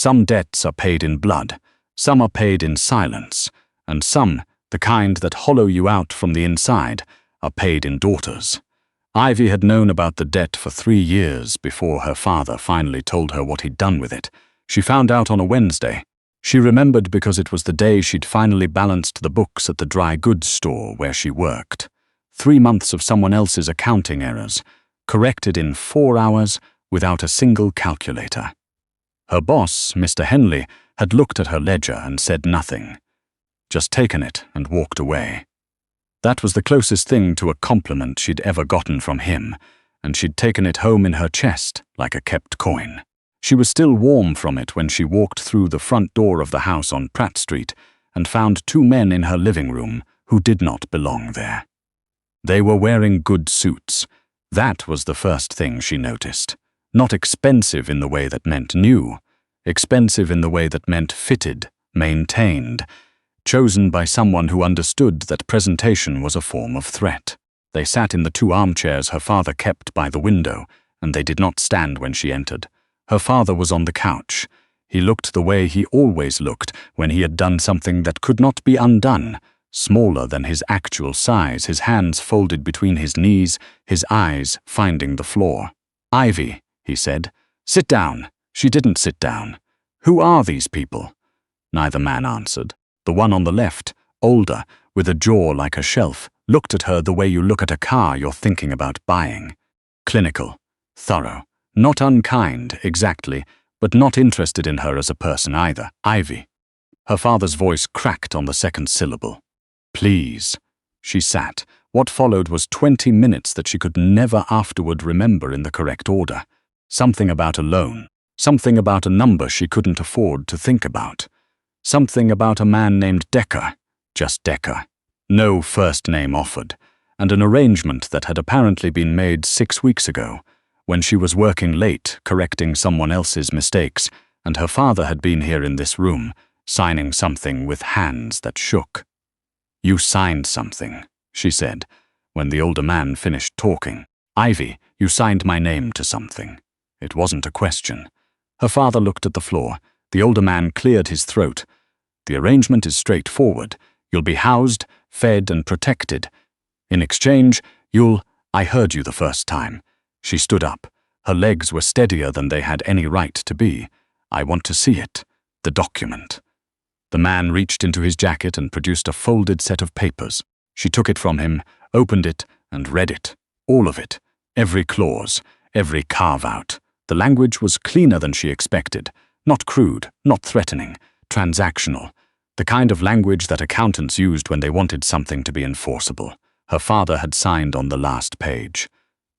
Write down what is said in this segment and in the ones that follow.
Some debts are paid in blood, some are paid in silence, and some, the kind that hollow you out from the inside, are paid in daughters. Ivy had known about the debt for 3 years before her father finally told her what he'd done with it. She found out on a Wednesday. She remembered because it was the day she'd finally balanced the books at the dry goods store where she worked. 3 months of someone else's accounting errors, corrected in 4 hours without a single calculator. Her boss, Mr. Henley, had looked at her ledger and said nothing. Just taken it and walked away. That was the closest thing to a compliment she'd ever gotten from him, and she'd taken it home in her chest like a kept coin. She was still warm from it when she walked through the front door of the house on Pratt Street and found 2 men in her living room who did not belong there. They were wearing good suits. That was the first thing she noticed. Not expensive in the way that meant new, expensive in the way that meant fitted, maintained, chosen by someone who understood that presentation was a form of threat. They sat in the 2 armchairs her father kept by the window, and they did not stand when she entered. Her father was on the couch. He looked the way he always looked when he had done something that could not be undone, smaller than his actual size, his hands folded between his knees, his eyes finding the floor. "Ivy," he said. "Sit down." She didn't sit down. "Who are these people?" Neither man answered. The one on the left, older, with a jaw like a shelf, looked at her the way you look at a car you're thinking about buying. Clinical, thorough, not unkind, exactly, but not interested in her as a person either. "Ivy." Her father's voice cracked on the second syllable. "Please." She sat. What followed was 20 minutes that she could never afterward remember in the correct order. Something about a loan. Something about a number she couldn't afford to think about. Something about a man named Decker. Just Decker. No first name offered. And an arrangement that had apparently been made 6 weeks ago, when she was working late, correcting someone else's mistakes, and her father had been here in this room, signing something with hands that shook. "You signed something," she said, when the older man finished talking. "Ivy, you signed my name to something." It wasn't a question. Her father looked at the floor. The older man cleared his throat. "The arrangement is straightforward. You'll be housed, fed, and protected. In exchange, I heard you the first time." She stood up. Her legs were steadier than they had any right to be. "I want to see it. The document." The man reached into his jacket and produced a folded set of papers. She took it from him, opened it, and read it. All of it. Every clause, every carve-out. The language was cleaner than she expected. Not crude, not threatening, transactional. The kind of language that accountants used when they wanted something to be enforceable. Her father had signed on the last page.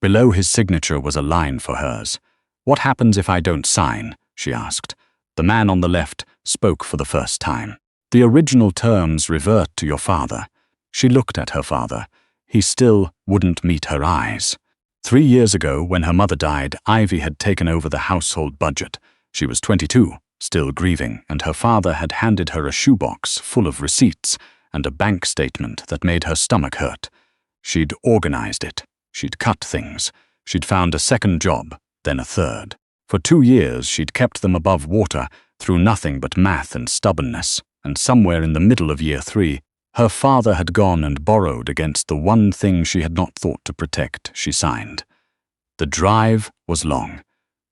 Below his signature was a line for hers. "What happens if I don't sign?" she asked. The man on the left spoke for the first time. "The original terms revert to your father." She looked at her father. He still wouldn't meet her eyes. 3 years ago, when her mother died, Ivy had taken over the household budget. She was 22, still grieving, and her father had handed her a shoebox full of receipts and a bank statement that made her stomach hurt. She'd organized it. She'd cut things. She'd found a second job, then a third. For 2 years, she'd kept them above water through nothing but math and stubbornness, and somewhere in the middle of year 3, her father had gone and borrowed against the one thing she had not thought to protect. She signed. The drive was long.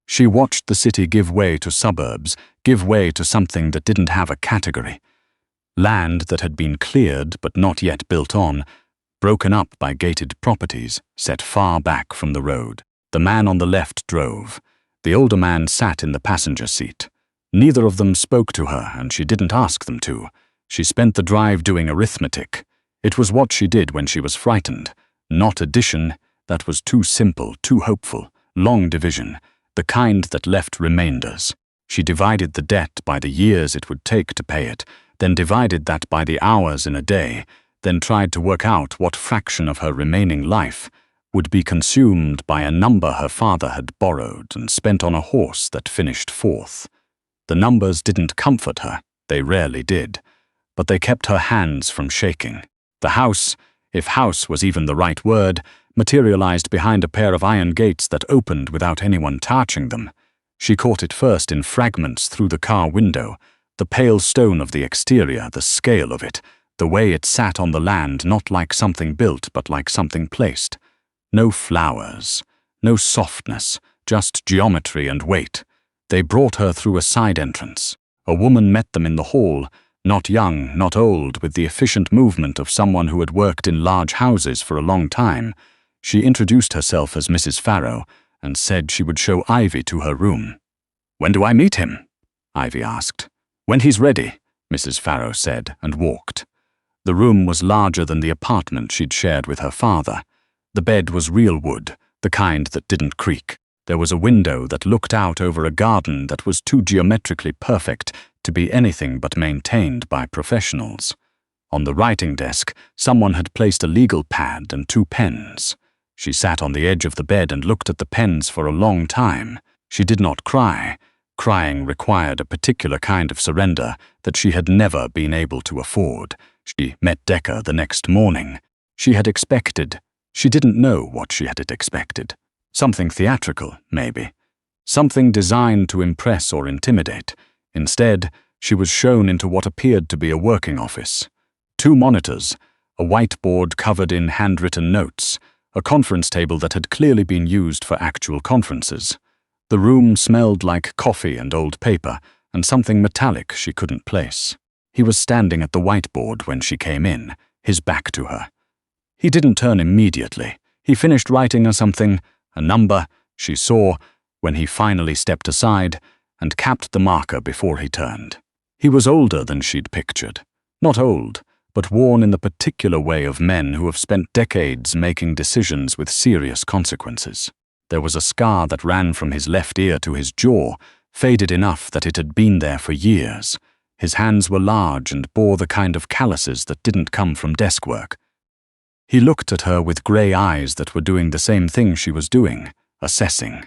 She watched the city give way to suburbs, give way to something that didn't have a category. Land that had been cleared but not yet built on, broken up by gated properties, set far back from the road. The man on the left drove. The older man sat in the passenger seat. Neither of them spoke to her, and she didn't ask them to. She spent the drive doing arithmetic. It was what she did when she was frightened. Not addition, that was too simple, too hopeful. Long division, the kind that left remainders. She divided the debt by the years it would take to pay it, then divided that by the hours in a day, then tried to work out what fraction of her remaining life would be consumed by a number her father had borrowed and spent on a horse that finished 4th. The numbers didn't comfort her, they rarely did, but they kept her hands from shaking. The house, if house was even the right word, materialized behind a pair of iron gates that opened without anyone touching them. She caught it first in fragments through the car window, the pale stone of the exterior, the scale of it, the way it sat on the land, not like something built but like something placed. No flowers, no softness, just geometry and weight. They brought her through a side entrance. A woman met them in the hall, not young, not old, with the efficient movement of someone who had worked in large houses for a long time. She introduced herself as Mrs. Farrow and said she would show Ivy to her room. "When do I meet him?" Ivy asked. "When he's ready," Mrs. Farrow said, and walked. The room was larger than the apartment she'd shared with her father. The bed was real wood, the kind that didn't creak. There was a window that looked out over a garden that was too geometrically perfect to be anything but maintained by professionals. On the writing desk, someone had placed a legal pad and 2 pens. She sat on the edge of the bed and looked at the pens for a long time. She did not cry. Crying required a particular kind of surrender that she had never been able to afford. She met Decker the next morning. She had expected. She didn't know what she had expected. Something theatrical, maybe. Something designed to impress or intimidate. Instead, she was shown into what appeared to be a working office. 2 monitors, a whiteboard covered in handwritten notes, a conference table that had clearly been used for actual conferences. The room smelled like coffee and old paper, and something metallic she couldn't place. He was standing at the whiteboard when she came in, his back to her. He didn't turn immediately. He finished writing something, a number, she saw, when he finally stepped aside and capped the marker before he turned. He was older than she'd pictured. Not old, but worn in the particular way of men who have spent decades making decisions with serious consequences. There was a scar that ran from his left ear to his jaw, faded enough that it had been there for years. His hands were large and bore the kind of calluses that didn't come from desk work. He looked at her with grey eyes that were doing the same thing she was doing, assessing.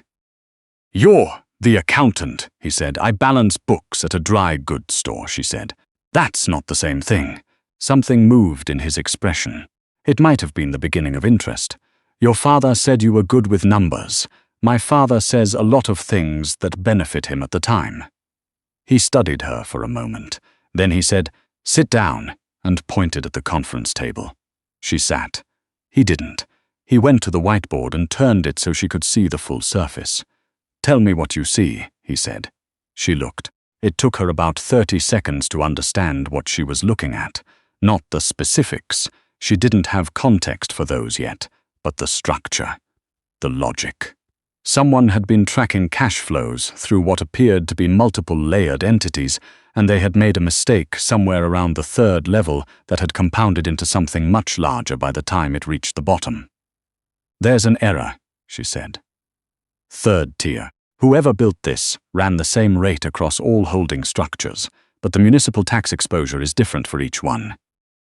"You're the accountant," he said. "I balance books at a dry goods store," she said. "That's not the same thing." Something moved in his expression. It might have been the beginning of interest. "Your father said you were good with numbers. My father says a lot of things that benefit him at the time." He studied her for a moment. Then he said, "Sit down," and pointed at the conference table. She sat. He didn't. He went to the whiteboard and turned it so she could see the full surface. "Tell me what you see," he said. She looked. It took her about 30 seconds to understand what she was looking at. Not the specifics. She didn't have context for those yet, but the structure, the logic. Someone had been tracking cash flows through what appeared to be multiple layered entities, and they had made a mistake somewhere around the 3rd level that had compounded into something much larger by the time it reached the bottom. "There's an error," she said. 3rd tier. Whoever built this ran the same rate across all holding structures, but the municipal tax exposure is different for each one.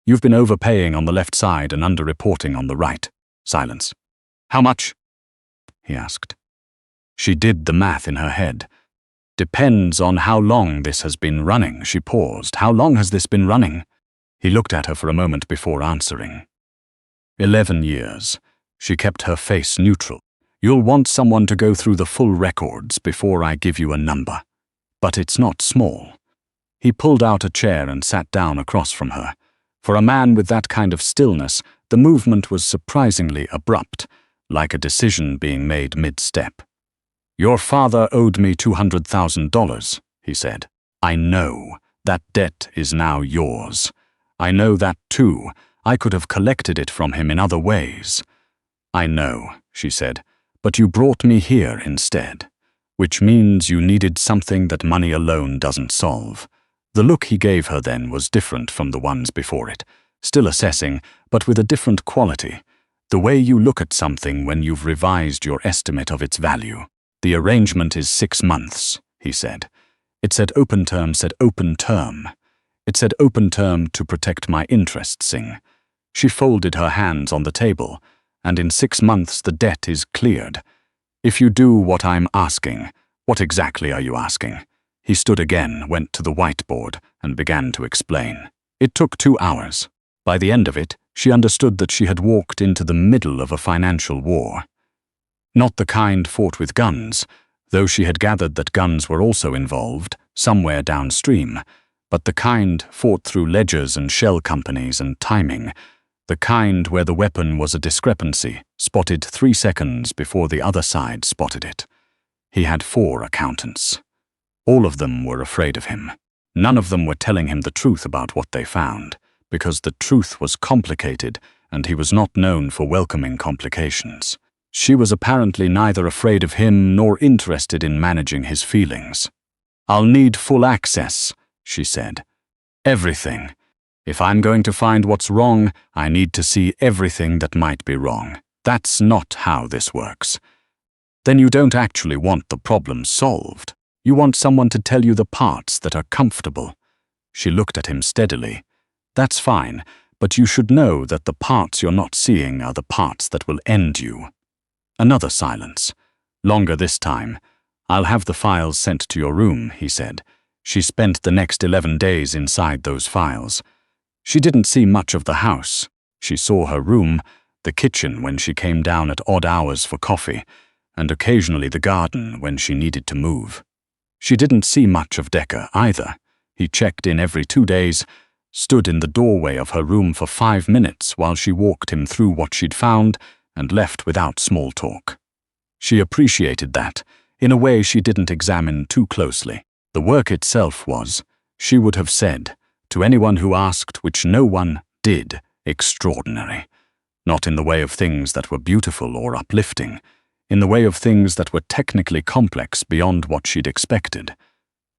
You've been overpaying on the left side and underreporting on the right. Silence. "How much?" he asked. She did the math in her head. "Depends on how long this has been running." She paused. "How long has this been running?" He looked at her for a moment before answering. 11 years. She kept her face neutral. "You'll want someone to go through the full records before I give you a number. But it's not small." He pulled out a chair and sat down across from her. For a man with that kind of stillness, the movement was surprisingly abrupt, like a decision being made mid-step. "Your father owed me $200,000, he said. "I know. That debt is now yours. I know that too. I could have collected it from him in other ways." "I know," she said, "but you brought me here instead. Which means you needed something that money alone doesn't solve." The look he gave her then was different from the ones before it, still assessing, but with a different quality. The way you look at something when you've revised your estimate of its value. "The arrangement is 6 months, he said. It said open term, It said open term to protect my interests, Singh. She folded her hands on the table, and in 6 months the debt is cleared. If you do what I'm asking, what exactly are you asking? He stood again, went to the whiteboard, and began to explain. It took 2 hours. By the end of it, she understood that she had walked into the middle of a financial war. Not the kind fought with guns, though she had gathered that guns were also involved, somewhere downstream, but the kind fought through ledgers and shell companies and timing, the kind where the weapon was a discrepancy, spotted 3 seconds before the other side spotted it. He had 4 accountants. All of them were afraid of him. None of them were telling him the truth about what they found, because the truth was complicated and he was not known for welcoming complications. She was apparently neither afraid of him nor interested in managing his feelings. "I'll need full access," she said. "Everything. If I'm going to find what's wrong, I need to see everything that might be wrong. That's not how this works." "Then you don't actually want the problem solved. You want someone to tell you the parts that are comfortable." She looked at him steadily. "That's fine, but you should know that the parts you're not seeing are the parts that will end you." Another silence. Longer this time. "I'll have the files sent to your room," he said. She spent the next 11 days inside those files. She didn't see much of the house. She saw her room, the kitchen when she came down at odd hours for coffee, and occasionally the garden when she needed to move. She didn't see much of Decker either. He checked in every 2 days, stood in the doorway of her room for 5 minutes while she walked him through what she'd found, and left without small talk. She appreciated that, in a way she didn't examine too closely. The work itself was, she would have said, to anyone who asked, which no one did, extraordinary. Not in the way of things that were beautiful or uplifting, in the way of things that were technically complex beyond what she'd expected.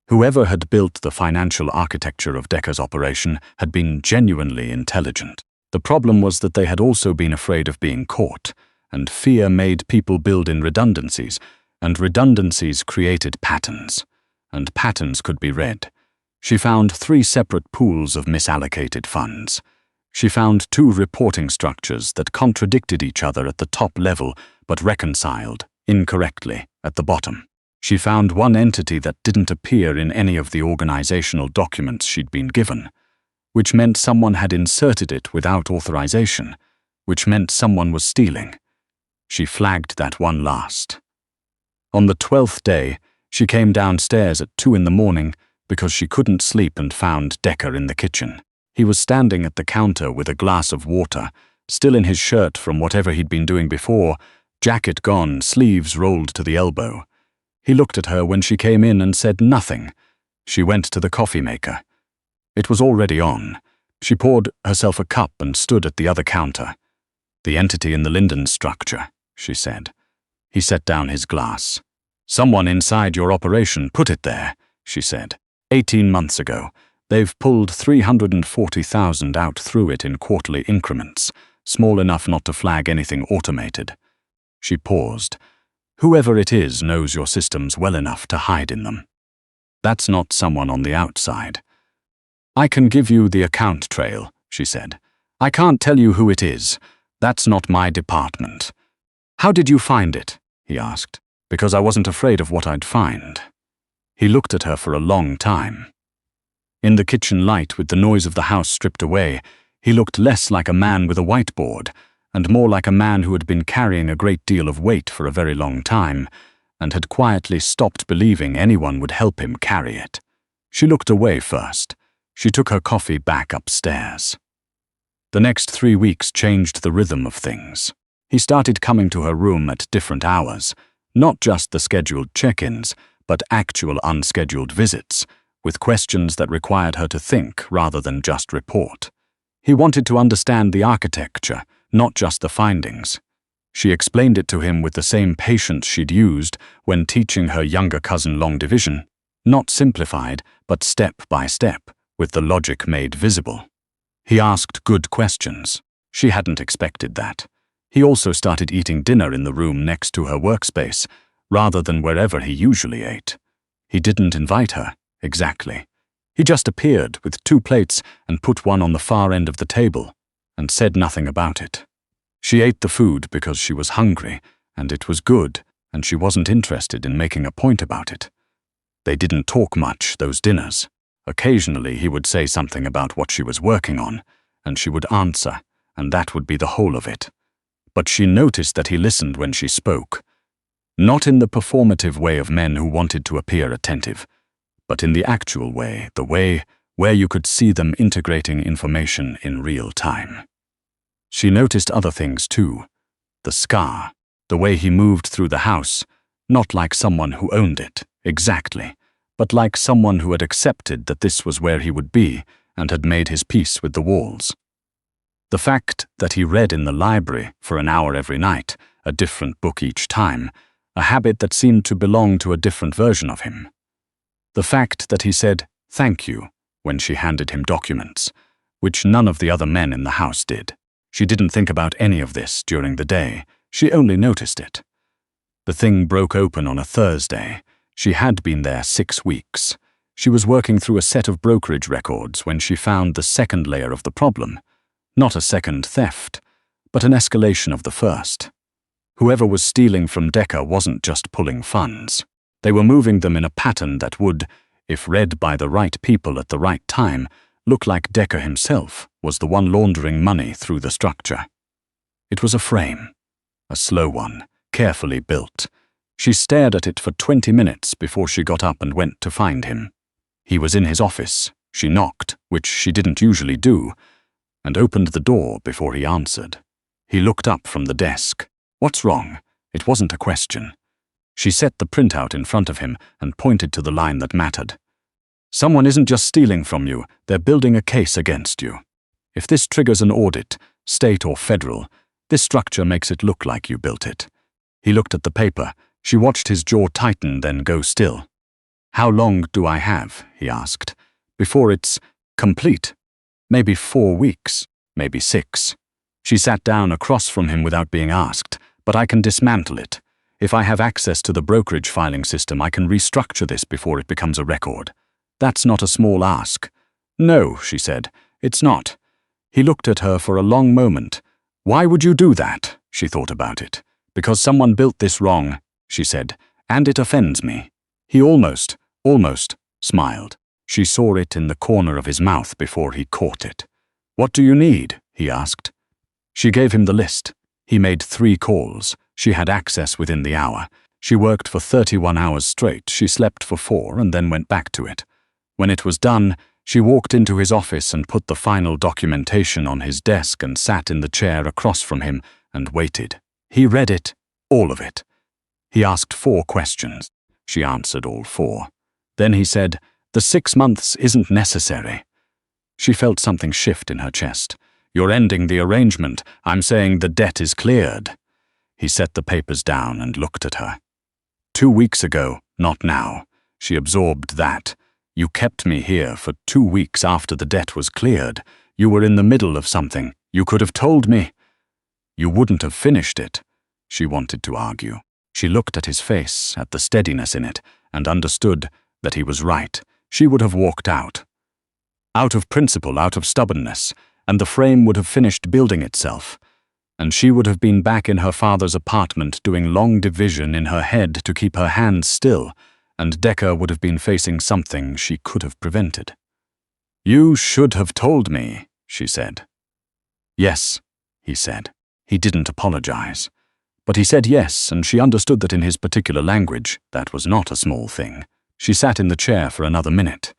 Whoever had built the financial architecture of Decker's operation had been genuinely intelligent. The problem was that they had also been afraid of being caught, and fear made people build in redundancies, and redundancies created patterns, and patterns could be read. She found 3 separate pools of misallocated funds. She found 2 reporting structures that contradicted each other at the top level but reconciled, incorrectly, at the bottom. She found one entity that didn't appear in any of the organizational documents she'd been given, which meant someone had inserted it without authorization, which meant someone was stealing. She flagged that one last. On the 12th day, she came downstairs at 2 in the morning because she couldn't sleep and found Decker in the kitchen. He was standing at the counter with a glass of water, still in his shirt from whatever he'd been doing before, jacket gone, sleeves rolled to the elbow. He looked at her when she came in and said nothing. She went to the coffee maker. It was already on. She poured herself a cup and stood at the other counter. "The entity in the Linden structure," she said. He set down his glass. "Someone inside your operation put it there," she said. 18 months ago. They've pulled 340,000 out through it in quarterly increments, small enough not to flag anything automated." She paused. "Whoever it is knows your systems well enough to hide in them. That's not someone on the outside." "I can give you the account trail," she said. "I can't tell you who it is. That's not my department." "How did you find it?" he asked. "Because I wasn't afraid of what I'd find." He looked at her for a long time. In the kitchen light, with the noise of the house stripped away, he looked less like a man with a whiteboard, and more like a man who had been carrying a great deal of weight for a very long time, and had quietly stopped believing anyone would help him carry it. She looked away first. She took her coffee back upstairs. The next 3 weeks changed the rhythm of things. He started coming to her room at different hours, not just the scheduled check-ins, but actual unscheduled visits, with questions that required her to think rather than just report. He wanted to understand the architecture, not just the findings. She explained it to him with the same patience she'd used when teaching her younger cousin long division, not simplified, but step by step, with the logic made visible. He asked good questions. She hadn't expected that. He also started eating dinner in the room next to her workspace, rather than wherever he usually ate. He didn't invite her, exactly. He just appeared with 2 plates and put one on the far end of the table, and said nothing about it. She ate the food because she was hungry, and it was good, and she wasn't interested in making a point about it. They didn't talk much, those dinners. Occasionally he would say something about what she was working on, and she would answer, and that would be the whole of it. But she noticed that he listened when she spoke. Not in the performative way of men who wanted to appear attentive, but in the actual way, the way where you could see them integrating information in real time. She noticed other things too. The scar, the way he moved through the house, not like someone who owned it, exactly, but like someone who had accepted that this was where he would be and had made his peace with the walls. The fact that he read in the library for an hour every night, a different book each time, a habit that seemed to belong to a different version of him. The fact that he said, "Thank you," when she handed him documents, which none of the other men in the house did. She didn't think about any of this during the day. She only noticed it. The thing broke open on a Thursday. She had been there 6 weeks. She was working through a set of brokerage records when she found the second layer of the problem. Not a second theft, but an escalation of the first. Whoever was stealing from Decker wasn't just pulling funds. They were moving them in a pattern that would, if read by the right people at the right time, look like Decker himself was the one laundering money through the structure. It was a frame, a slow one, carefully built. She stared at it for 20 minutes before she got up and went to find him. He was in his office. She knocked, which she didn't usually do, and opened the door before he answered. He looked up from the desk. "What's wrong?" It wasn't a question. She set the printout in front of him and pointed to the line that mattered. "Someone isn't just stealing from you, they're building a case against you. If this triggers an audit, state or federal, this structure makes it look like you built it." He looked at the paper. She watched his jaw tighten, then go still. "How long do I have?" he asked. "Before it's complete? Maybe 4 weeks, maybe 6. She sat down across from him without being asked. "But I can dismantle it. If I have access to the brokerage filing system, I can restructure this before it becomes a record. That's not a small ask." "No," she said, "it's not." He looked at her for a long moment. "Why would you do that?" She thought about it. "Because someone built this wrong," she said, "and it offends me." He almost smiled. She saw it in the corner of his mouth before he caught it. "What do you need?" he asked. She gave him the list. He made 3 calls. She had access within the hour. She worked for 31 hours straight. She slept for 4 and then went back to it. When it was done, she walked into his office and put the final documentation on his desk and sat in the chair across from him and waited. He read it, all of it. He asked 4 questions. She answered all 4. Then he said, "The 6 months isn't necessary." She felt something shift in her chest. "You're ending the arrangement. I'm saying the debt is cleared." He set the papers down and looked at her. 2 weeks ago, not now. She absorbed that. "You kept me here for 2 weeks after the debt was cleared. You were in the middle of something. You could have told me." "You wouldn't have finished it," she wanted to argue. She looked at his face, at the steadiness in it, and understood that he was right. She would have walked out. Out of principle, out of stubbornness, and the frame would have finished building itself. And she would have been back in her father's apartment doing long division in her head to keep her hands still, and Decker would have been facing something she could have prevented. "You should have told me," she said. "Yes," he said. He didn't apologize. But he said yes, and she understood that in his particular language, that was not a small thing. She sat in the chair for another minute.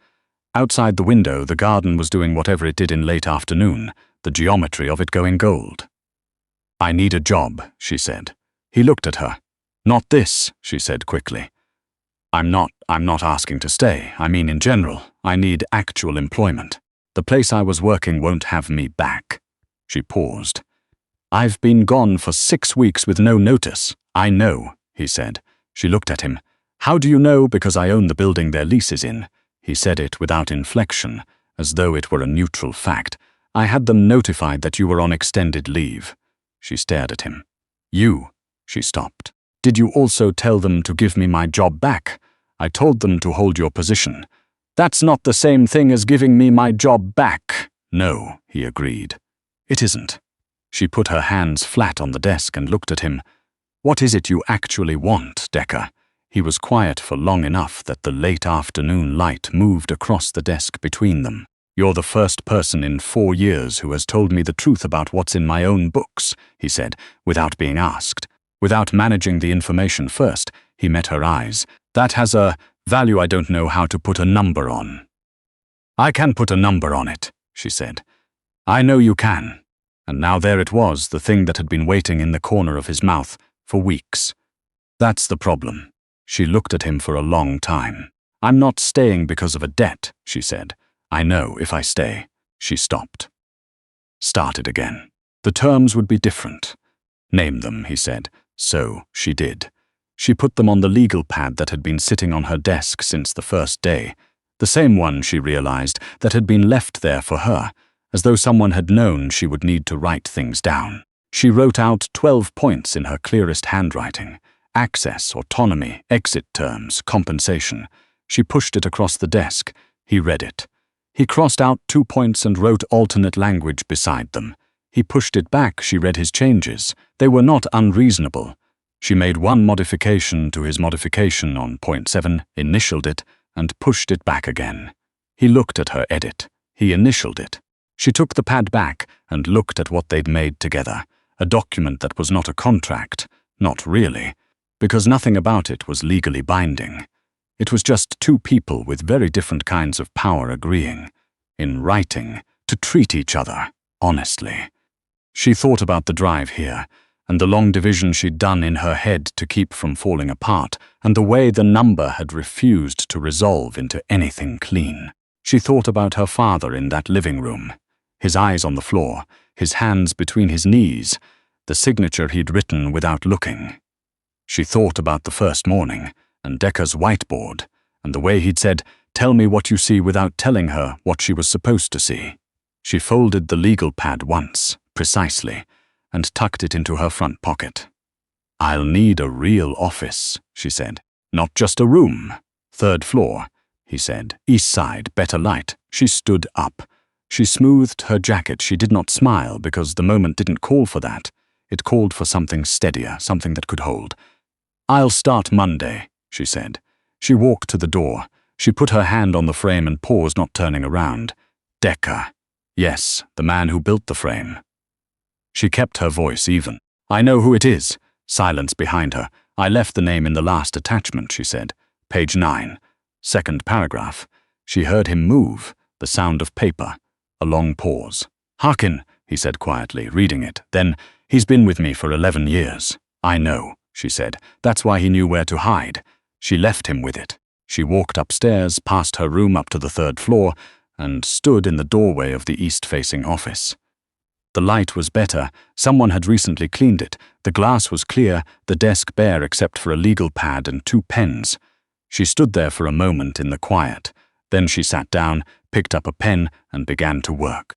Outside the window, the garden was doing whatever it did in late afternoon, the geometry of it going gold. "I need a job," she said. He looked at her. "Not this," she said quickly. I'm not asking to stay. I mean in general. I need actual employment. The place I was working won't have me back." She paused. "I've been gone for 6 weeks with no notice." "I know," he said. She looked at him. "How do you know?" "Because I own the building their lease is in." He said it without inflection, as though it were a neutral fact. "I had them notified that you were on extended leave." She stared at him. "You," she stopped. "Did you also tell them to give me my job back?" "I told them to hold your position." "That's not the same thing as giving me my job back." "No," he agreed. "It isn't." She put her hands flat on the desk and looked at him. "What is it you actually want, Decker?" He was quiet for long enough that the late afternoon light moved across the desk between them. "You're the first person in 4 years who has told me the truth about what's in my own books," he said, without being asked. Without managing the information first, he met her eyes. That has a value I don't know how to put a number on. I can put a number on it, she said. I know you can. And now there it was, the thing that had been waiting in the corner of his mouth for weeks. That's the problem. She looked at him for a long time. I'm not staying because of a debt, she said. I know if I stay. She stopped. Started again. The terms would be different. Name them, he said. So she did. She put them on the legal pad that had been sitting on her desk since the first day. The same one, she realized, that had been left there for her, as though someone had known she would need to write things down. She wrote out 12 points in her clearest handwriting. Access, autonomy, exit terms, compensation. She pushed it across the desk. He read it. He crossed out 2 points and wrote alternate language beside them. He pushed it back. She read his changes. They were not unreasonable. She made one modification to his modification on point 7, initialed it, and pushed it back again. He looked at her edit. He initialed it. She took the pad back and looked at what they'd made together, a document that was not a contract, not really, because nothing about it was legally binding. It was just two people with very different kinds of power agreeing, in writing, to treat each other honestly. She thought about the drive here, and the long division she'd done in her head to keep from falling apart, and the way the number had refused to resolve into anything clean. She thought about her father in that living room, his eyes on the floor, his hands between his knees, the signature he'd written without looking. She thought about the first morning, and Decker's whiteboard, and the way he'd said, "Tell me what you see," without telling her what she was supposed to see. She folded the legal pad once, precisely, and tucked it into her front pocket. "I'll need a real office," she said. "Not just a room. 3rd floor," he said. "East side, better light." She stood up. She smoothed her jacket. She did not smile because the moment didn't call for that. It called for something steadier, something that could hold. "I'll start Monday," she said. She walked to the door. She put her hand on the frame and paused, not turning around. Decker. Yes, the man who built the frame. She kept her voice even. "I know who it is." Silence behind her. "I left the name in the last attachment," she said. Page 9. 2nd paragraph. She heard him move, the sound of paper. A long pause. "Harkin," he said quietly, reading it. Then, "He's been with me for 11 years. "I know," she said. "That's why he knew where to hide." She left him with it. She walked upstairs, past her room up to the 3rd floor, and stood in the doorway of the east-facing office. The light was better. Someone had recently cleaned it. The glass was clear, the desk bare except for a legal pad and 2 pens. She stood there for a moment in the quiet. Then she sat down, picked up a pen, and began to work.